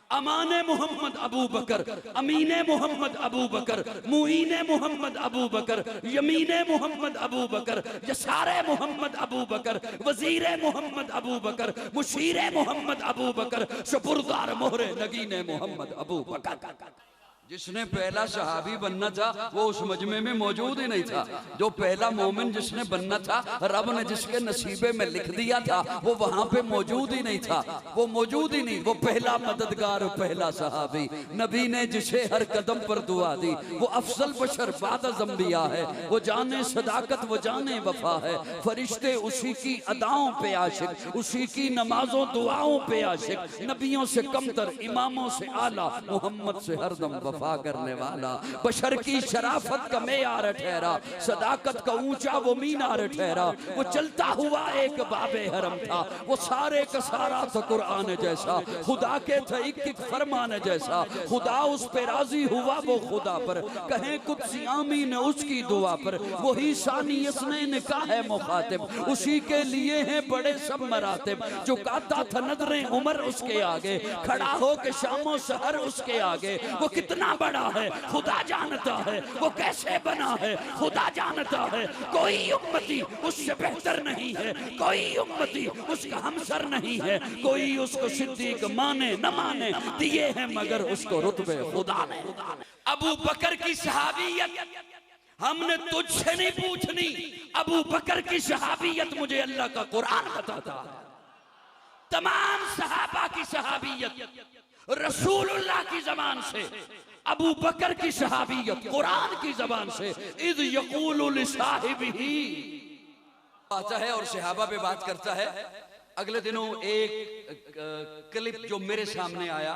अमाने मोहम्मद अबू बकर, अमीने मोहम्मद अबू बकर, मुईने मोहम्मद अबू बकर, यमीने मोहम्मद अबू बकर, यसारे मोहम्मद अबू बकर, वजीरे मोहम्मद अबू बकर, मुशीरे मोहम्मद अबू बकर, शुपुरदार मोहरे नगीने मोहम्मद अबू बकर। जिसने पहला सहाबी बनना था वो उस मजमे में मौजूद ही नहीं था। जो पहला मोमिन जिसने बनना था, रब ने जिसके नसीबे में लिख दिया था, वो वहां पे मौजूद ही नहीं था। वो मौजूद ही नहीं। वो पहला मददगार, पहला सहाबी, नबी ने जिसे हर कदम पर दुआ दी, वो अफजल बशर बाद अंबिया है। वो जाने सदाकत, वो जाने वफा है। फरिश्ते उसी की अदाओं पे आशिक, उसी की नमाजों दुआओं पे आशिक। नबियों से कमतर, इमामों से आला, मोहम्मद से हरदम वफा करने वाला। बशर की शराफत का मेयार ठहरा, सदाकत का ऊंचा वो मीनार ठहरा। वो चलता हुआ एक बाबे हरम था, वो सारे का सारा था कुरान जैसा। खुदा के थे एक एक फरमान जैसा। खुदा उस पे राजी हुआ वो खुदा पर, कहें कुछ आमीन उसकी दुआ पर। वही सानी यसनैन का है मुखातिब, उसी के लिए हैं बड़े सब मरातिब। झुकाता था नजरें उमर उसके आगे, खड़ा हो के शामो सहर उसके आगे। वो कितना बड़ा है खुदा जानता है, वो कैसे बना है खुदा जानता है। कोई उम्मती उससे बेहतर नहीं है, कोई उम्मती उसका हमसर नहीं है। कोई उसको सिद्दीक माने न माने, दिए हैं मगर उसको रुतबे खुदा ने। अबू बकर की सहाबियत हमने तुझसे नहीं पूछनी, अबू बकर की सहाबियत मुझे अल्लाह का कुरान बताता है। तमाम सहाबा की सहाबियत रसूलुल्लाह की जबान से, अबू बकर की सहाबियत कुरान की जबान से। इद यक़ूलु लिसाहिबिही आता है और सहाबा पे बात करता है। अगले दिनों एक क्लिप जो मेरे सामने आया,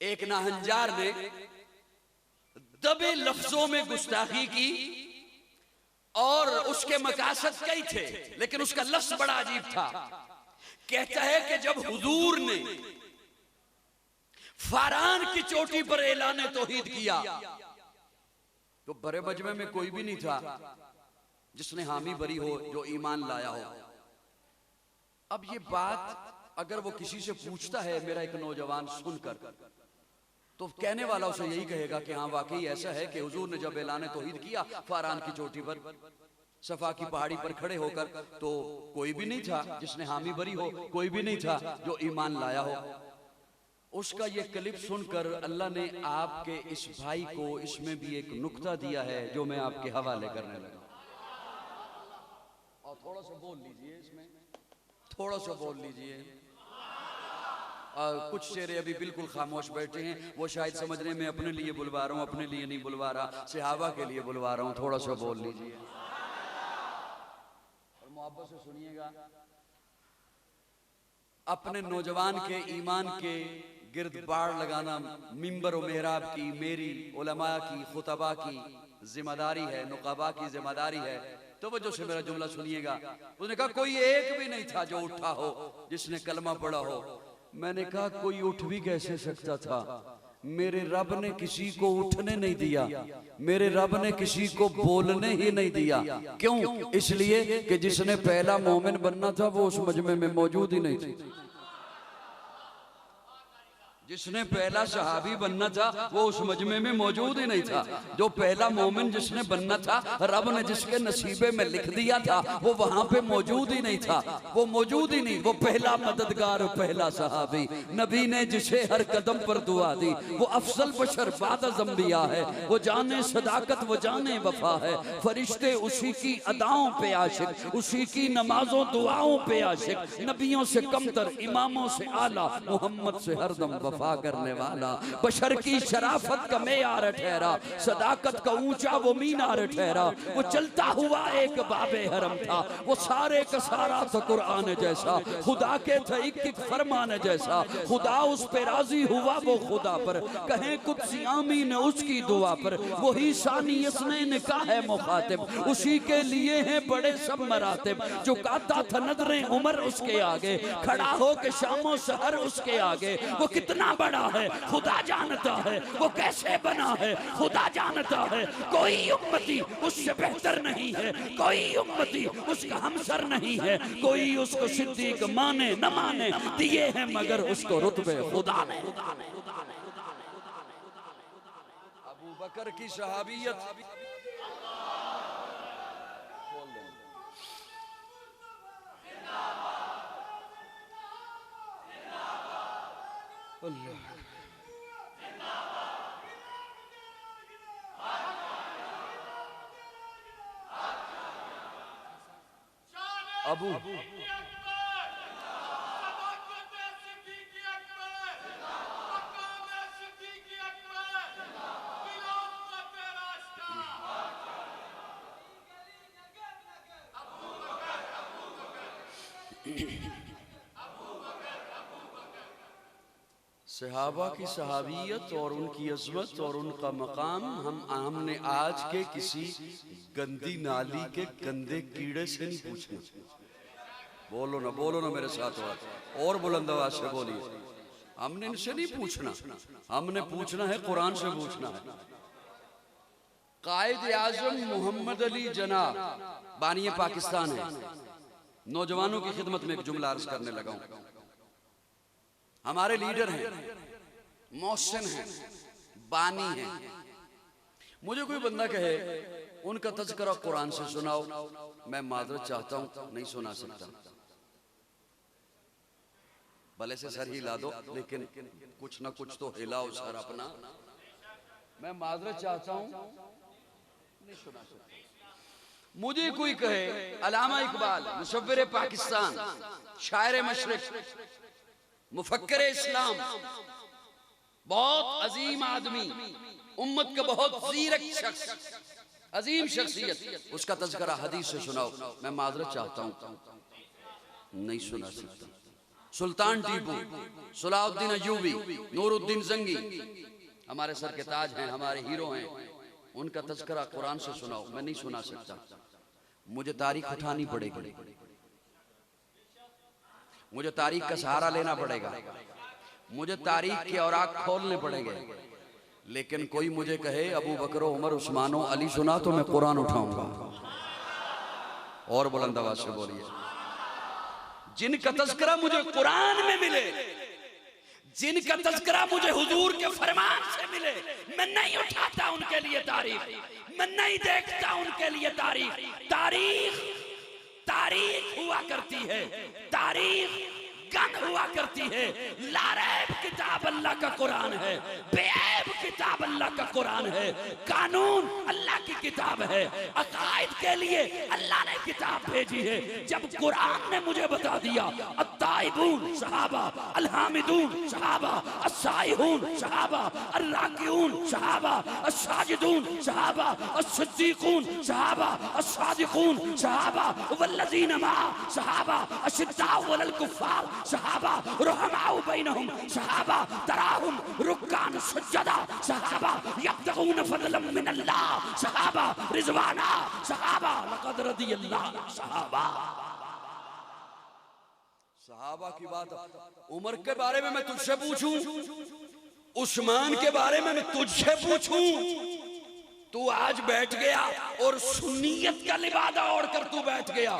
एक नाहंजार ने दबे लफ्जों में गुस्ताखी की और उसके मकासद कई थे, लेकिन उसका लफ्ज बड़ा अजीब था। कहता है कि जब हुजूर ने फारान की चोटी पर ऐलान तौहीद किया तो बड़े मजमे में कोई भी नहीं था जिसने हामी भरी हो, जो ईमान लाया हो। अब ये बात अगर वो किसी से पूछता है, मेरा एक नौजवान सुनकर, तो कहने वाला उसे यही कहेगा कि हाँ वाकई ऐसा है कि हुजूर ने जब ऐलान तौहीद किया फारान की चोटी पर, सफा की पहाड़ी पर खड़े होकर, तो कोई भी नहीं था जिसने हामी भरी हो, कोई भी नहीं था जो ईमान लाया हो। उसका ये क्लिप सुनकर अल्लाह ने आपके इस भाई को इसमें भी एक नुक्ता दिया है जो मैं आपके हवाले करने लगा। और थोड़ा सा बोल लीजिए, इसमें थोड़ा सा बोल लीजिए। कुछ चेहरे अभी बिल्कुल खामोश बैठे हैं, वो शायद समझ रहे मैं अपने लिए बुलवा रहा हूँ, अपने लिए नहीं बुलवा रहा, सहाबा के लिए बुलवा रहा हूँ। थोड़ा सा बोल लीजिए और मोहब्बत से सुनिएगा। अपने नौजवान के ईमान के गिर्द बाड़ लगाना मिंबर और मेहराब की, मेरी उलमा की, खुतबा की जिम्मेदारी है, नुकाबा की जिम्मेदारी है। तो वजह से मेरा जुमला सुनिएगा। उसने कहा कोई एक भी नहीं था जो उठा हो जिसने कलमा पढ़ा हो। मैंने कहा कोई उठ भी कैसे सकता था, मेरे रब ने किसी को उठने नहीं दिया, मेरे रब ने किसी को बोलने ही नहीं दिया। क्यों? इसलिए कि जिसने पहला मोमिन बनना था वो उस मजमे में मौजूद ही नहीं थी। जिसने पहला सहाबी बनना था वो उस मजमे में मौजूद ही नहीं था। जो पहला मोमिन जिसने बनना था, रब ने जिसके नसीबे में लिख दिया था, वो वहां पे मौजूद ही नहीं था। वो मौजूद ही नहीं। वो पहला मददगार, पहला सहाबी, नबी ने जिसे हर कदम पर दुआ दी, वो अफजल बशर बाद अंबिया है। वो जाने सदाकत, वो जाने वफा है। फरिश्ते उसी की अदाओं पे आशिक, उसी की नमाजों दुआओं पे आशिक। नबियों से कमतर, इमामों से आला, मोहम्मद से हरदम वफा करने वाला। बशर की शराफत का मेयार ठहरा, सदाकत का ऊंचा वो मीनार ठहरा। वो चलता हुआ एक बाबे हरम था, वो सारे का सारा था कुरान जैसा। खुदा के थे एक एक फरमान जैसा। खुदा उस पे राजी हुआ वो खुदा पर, कहें कुछ आमीन उसकी दुआ पर। वही सानी यसनैन का है मुखातिब, उसी के लिए हैं बड़े सब मरातिब। झुकाता था नजरें उमर उसके आगे, खड़ा हो के शामो सहर उसके आगे। वो कितना कितना बड़ा है खुदा जानता है, वो कैसे बना है खुदा जानता है। कोई उम्मती उससे बेहतर नहीं है, कोई उम्मती उसका हमसर नहीं है, कोई उसको सिद्दीक माने न माने, दिए हैं मगर उसको रुतबे खुदा ने। अबू बकर की सहाबियत अबू सहाबा की सहाबियत और उनकी अज़मत और उनका मकाम हमने आज के किसी गंदी नाली के गंदे कीड़े से नहीं पूछना। बोलो ना मेरे साथ और बुलंद आवाज से बोलिए। हमने इनसे नहीं पूछना, हमने पूछना है कुरान से पूछना है। कायद आजम मोहम्मद अली जना बानी पाकिस्तान है। नौजवानों की खिदमत में एक जुमला अर्ज करने लगा हूं। हमारे लीडर हैं, मोहसिन हैं, बानी हैं। मुझे कोई बंदा कहे उनका तज़किरा कुरान से सुनाओ, मैं माजरत चाहता हूं, नहीं सुना सकता। भले से सर हिला दो, लेकिन कुछ ना कुछ तो हिलाओ सर अपना। मैं माजरत चाहता हूं, नहीं सुना सकता। मुझे कोई कहे अल्लामा इकबाल मुसव्विर पाकिस्तान, शायर मशरिक, मुफक्किर इस्लाम, बहुत अजीम आदमी, उम्मत का बहुत ज़ीरक शख्स, अजीम शख्सियत, उसका तज़किरा हदीस से सुनाओ, मैं माजरत चाहता हूं, नहीं सुना सकता। सुल्तान टीपू, सलाहुद्दीन अय्यूबी, नूरुद्दीन जंगी हमारे सर के ताज हैं, हमारे हीरो हैं, उनका तज़किरा कुरान से सुनाओ, मैं नहीं सुना सकता। मुझे तारीख उठानी पड़ेगी, मुझे तारीख का सहारा लेना पड़ेगा, मुझे तारीख के औराक खोलने पड़ेंगे। लेकिन कोई मुझे कहे अबू बकर, उमर, उस्मानो, अली सुना तो मैं कुरान उठाऊंगा। और बुलंद आवाज से बोलिए। जिनका तज़किरा मुझे कुरान में मिले, जिनका तज़किरा मुझे हुजूर के फरमान से मिले, मैं नहीं उठाता उनके लिए तारीख, मैं नहीं देखता उनके लिए तारीख। तारीख हुआ करती है, तारीख गन हुआ करती है। लारैब किताब अल्लाह का कुरान है, बेऐब किताब अल्लाह का कुरान है, कानून अल्लाह की किताब है, अकायद के लिए अल्लाह ने किताब भेजी है। जब कुरान ने मुझे बता दिया अत्ताइबून सहाबा, अलहामिदून सहाबा, अस्साइहून सहाबा, अर्राकिऊन सहाबा, अस्साजिदून सहाबा, अस्सिद्दीकून सहाबा, अस्सादिकून सहाबा, वल्लज़ीना मा सहाबा, अशिद्दाउ अलल कुफ्फार सहाबा, रुहमाउ बैनहुम सहाबा, तराहुम रुक्कान सुज्जदा सहाबा, यब्तगून फज़लन मिनल्लाह सहाबा, रिज़वाना सहाबा, लक़द रदियल्लाहु सहाबा। सहाबा की बात उमर के बारे में मैं तुझसे पूछूं, उस्मान के बारे में मैं तुझसे पूछूं, तू आज बैठ गया और सुन्नियत का लिबादा ओढ़कर तू बैठ गया।